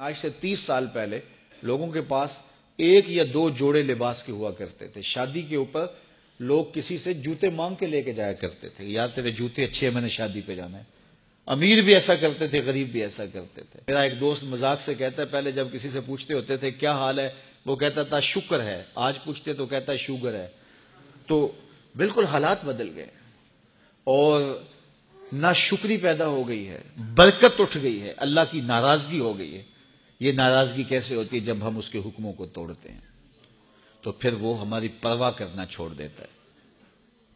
آج سے 30 سال پہلے لوگوں کے پاس ایک یا دو جوڑے لباس کے ہوا کرتے تھے. شادی کے اوپر لوگ کسی سے جوتے مانگ کے لے کے جایا کرتے تھے. یار تیرے جوتے اچھے ہیں، میں نے شادی پہ جانا ہے. امیر بھی ایسا کرتے تھے، غریب بھی ایسا کرتے تھے. میرا ایک دوست مذاق سے کہتا ہے پہلے جب کسی سے پوچھتے ہوتے تھے کیا حال ہے، وہ کہتا تھا شکر ہے. آج پوچھتے تو کہتا ہے شوگر ہے. تو بالکل حالات بدل گئے اور ناشکری پیدا ہو گئی ہے، برکت اٹھ گئی ہے، اللہ کی ناراضگی ہو گئی ہے. یہ ناراضگی کیسے ہوتی ہے؟ جب ہم اس کے حکموں کو توڑتے ہیں تو پھر وہ ہماری پرواہ کرنا چھوڑ دیتا ہے.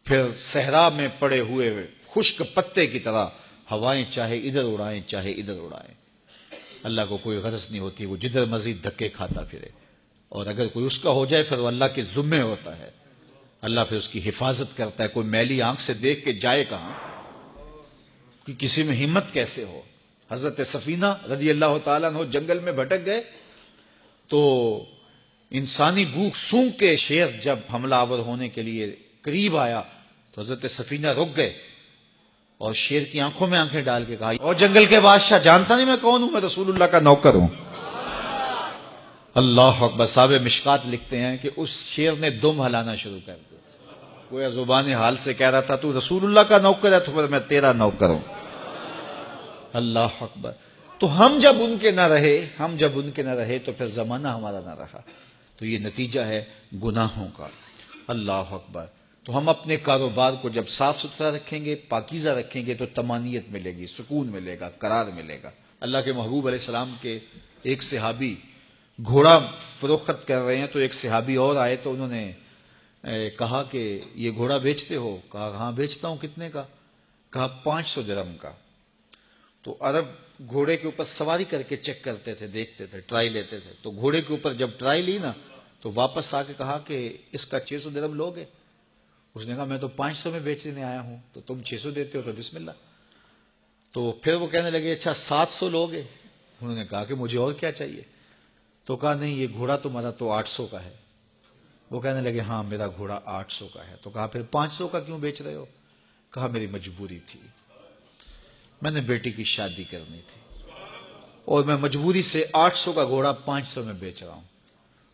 پھر صحرا میں پڑے ہوئے خشک پتے کی طرح ہوائیں چاہے ادھر اڑائیں چاہے ادھر اڑائیں، اللہ کو کوئی غرض نہیں ہوتی. وہ جدھر مزید دھکے کھاتا پھرے، اور اگر کوئی اس کا ہو جائے پھر وہ اللہ کے ذمے ہوتا ہے. اللہ پھر اس کی حفاظت کرتا ہے. کوئی میلی آنکھ سے دیکھ کے جائے کہاں کہ کسی میں ہمت کیسے ہو. حضرت سفینہ رضی اللہ تعالیٰ عنہ جنگل میں بھٹک گئے تو انسانی بھوک سونگ کے شیر جب حملہ آور ہونے کے لیے قریب آیا تو حضرت سفینہ رک گئے اور شیر کی آنکھوں میں آنکھیں ڈال کے کہا، اور جنگل کے بادشاہ جانتا نہیں میں کون ہوں؟ میں رسول اللہ کا نوکر ہوں. اللہ اکبر. صاحب مشکات لکھتے ہیں کہ اس شیر نے دم ہلانا شروع کر دیا. کوئی زبان حال سے کہہ رہا تھا تو رسول اللہ کا نوکر ہے تو پھر میں تیرا نوکر ہوں. اللہ اکبر. تو ہم جب ان کے نہ رہے تو پھر زمانہ ہمارا نہ رہا. تو یہ نتیجہ ہے گناہوں کا. اللہ اکبر. تو ہم اپنے کاروبار کو جب صاف ستھرا رکھیں گے، پاکیزہ رکھیں گے تو طمانینت ملے گی، سکون ملے گا، قرار ملے گا. اللہ کے محبوب علیہ السلام کے ایک صحابی گھوڑا فروخت کر رہے ہیں تو ایک صحابی اور آئے تو انہوں نے کہا کہ یہ گھوڑا بیچتے ہو؟ کہا ہاں بیچتا ہوں. کتنے کا؟ کہا 500 درہم کا. تو عرب گھوڑے کے اوپر سواری کر کے چیک کرتے تھے، دیکھتے تھے، ٹرائی لیتے تھے. تو گھوڑے کے اوپر جب ٹرائی لی نا تو واپس آ کے کہا کہ اس کا 600 درہم لوگے؟ اس نے کہا میں تو 500 میں بیچنے آیا ہوں، تو تم 600 دیتے ہو تو بسم اللہ. تو پھر وہ کہنے لگے اچھا 700 لوگے؟ انہوں نے کہا کہ مجھے اور کیا چاہیے. تو کہا نہیں یہ گھوڑا تمہارا تو 800 کا ہے. وہ کہنے لگے ہاں میرا گھوڑا 800 کا ہے. تو کہا پھر 500 کا کیوں بیچ رہے ہو؟ کہا میری مجبوری تھی، میں نے بیٹی کی شادی کرنی تھی اور میں مجبوری سے 800 کا گھوڑا 500 میں بیچ رہا ہوں.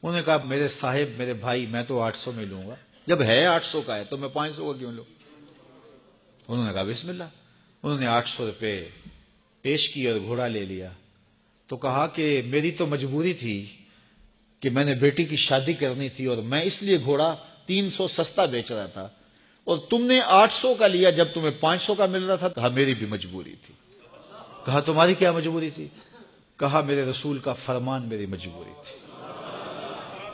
انہوں نے کہا میرے صاحب، میرے بھائی، میں تو 800 میں لوں گا. جب ہے 800 کا ہے تو میں 500 کا کیوں لوں؟ انہوں نے کہا بسم اللہ. انہوں نے 800 روپے پیش کی اور گھوڑا لے لیا. تو کہا کہ میری تو مجبوری تھی کہ میں نے بیٹی کی شادی کرنی تھی اور میں اس لیے گھوڑا 300 سستا بیچ رہا تھا، اور تم نے 800 کا لیا جب تمہیں 500 کا مل رہا تھا. کہا میری بھی مجبوری تھی. کہا تمہاری کیا مجبوری تھی؟ کہا میرے رسول کا فرمان میری مجبوری تھی.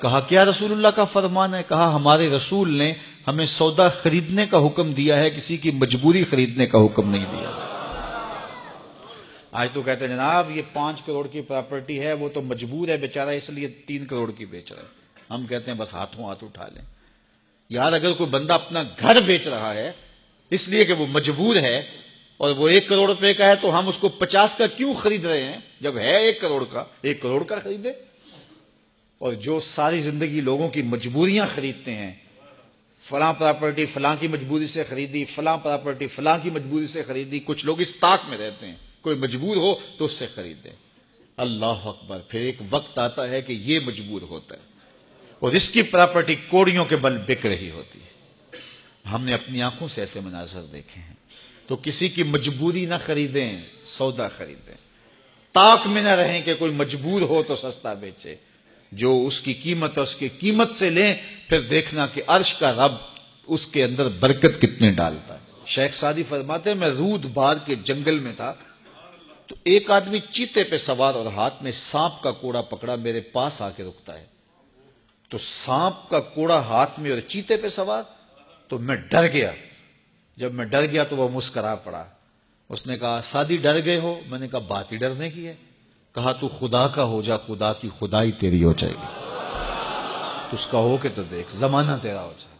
کہا کیا رسول اللہ کا فرمان ہے؟ کہا ہمارے رسول نے ہمیں سودا خریدنے کا حکم دیا ہے، کسی کی مجبوری خریدنے کا حکم نہیں دیا. آج تو کہتے ہیں جناب یہ 5 کروڑ کی پراپرٹی ہے، وہ تو مجبور ہے بیچارہ اس لیے 3 کروڑ کی بیچ رہا ہے. ہم کہتے ہیں بس ہاتھوں ہاتھ اٹھا لیں. یار اگر کوئی بندہ اپنا گھر بیچ رہا ہے اس لیے کہ وہ مجبور ہے اور وہ 1 کروڑ روپے کا ہے تو ہم اس کو 50 کا کیوں خرید رہے ہیں؟ جب ہے 1 کروڑ کا، 1 کروڑ کا خریدے. اور جو ساری زندگی لوگوں کی مجبوریاں خریدتے ہیں، فلاں پراپرٹی فلاں کی مجبوری سے خریدی، فلاں پراپرٹی فلاں کی مجبوری سے خریدی. کچھ لوگ اس طاق میں رہتے ہیں کوئی مجبور ہو تو اس سے خریدے. اللہ اکبر. پھر ایک وقت آتا ہے کہ یہ مجبور ہوتا ہے اور اس کی پراپرٹی کوڑیوں کے بل بک رہی ہوتی ہے. ہم نے اپنی آنکھوں سے ایسے مناظر دیکھے ہیں. تو کسی کی مجبوری نہ خریدیں، سودا خریدیں. طاق میں نہ رہیں کہ کوئی مجبور ہو تو سستا بیچے. جو اس کی قیمت ہے اس کی قیمت سے لیں، پھر دیکھنا کہ عرش کا رب اس کے اندر برکت کتنے ڈالتا ہے. شیخ سعدی فرماتے ہیں میں رود بار کے جنگل میں تھا تو ایک آدمی چیتے پہ سوار اور ہاتھ میں سانپ کا کوڑا پکڑا میرے پاس آ کے رکتا ہے. تو سانپ کا کوڑا ہاتھ میں اور چیتے پہ سوار، تو میں ڈر گیا. جب میں ڈر گیا تو وہ مسکرا پڑا. اس نے کہا سعدی ڈر گئے ہو؟ میں نے کہا بات ہی ڈرنے کی ہے. کہا تو خدا کا ہو جا، خدا کی خدائی تیری ہو جائے گی. تو اس کا ہو کے تو دیکھ، زمانہ تیرا ہو جائے.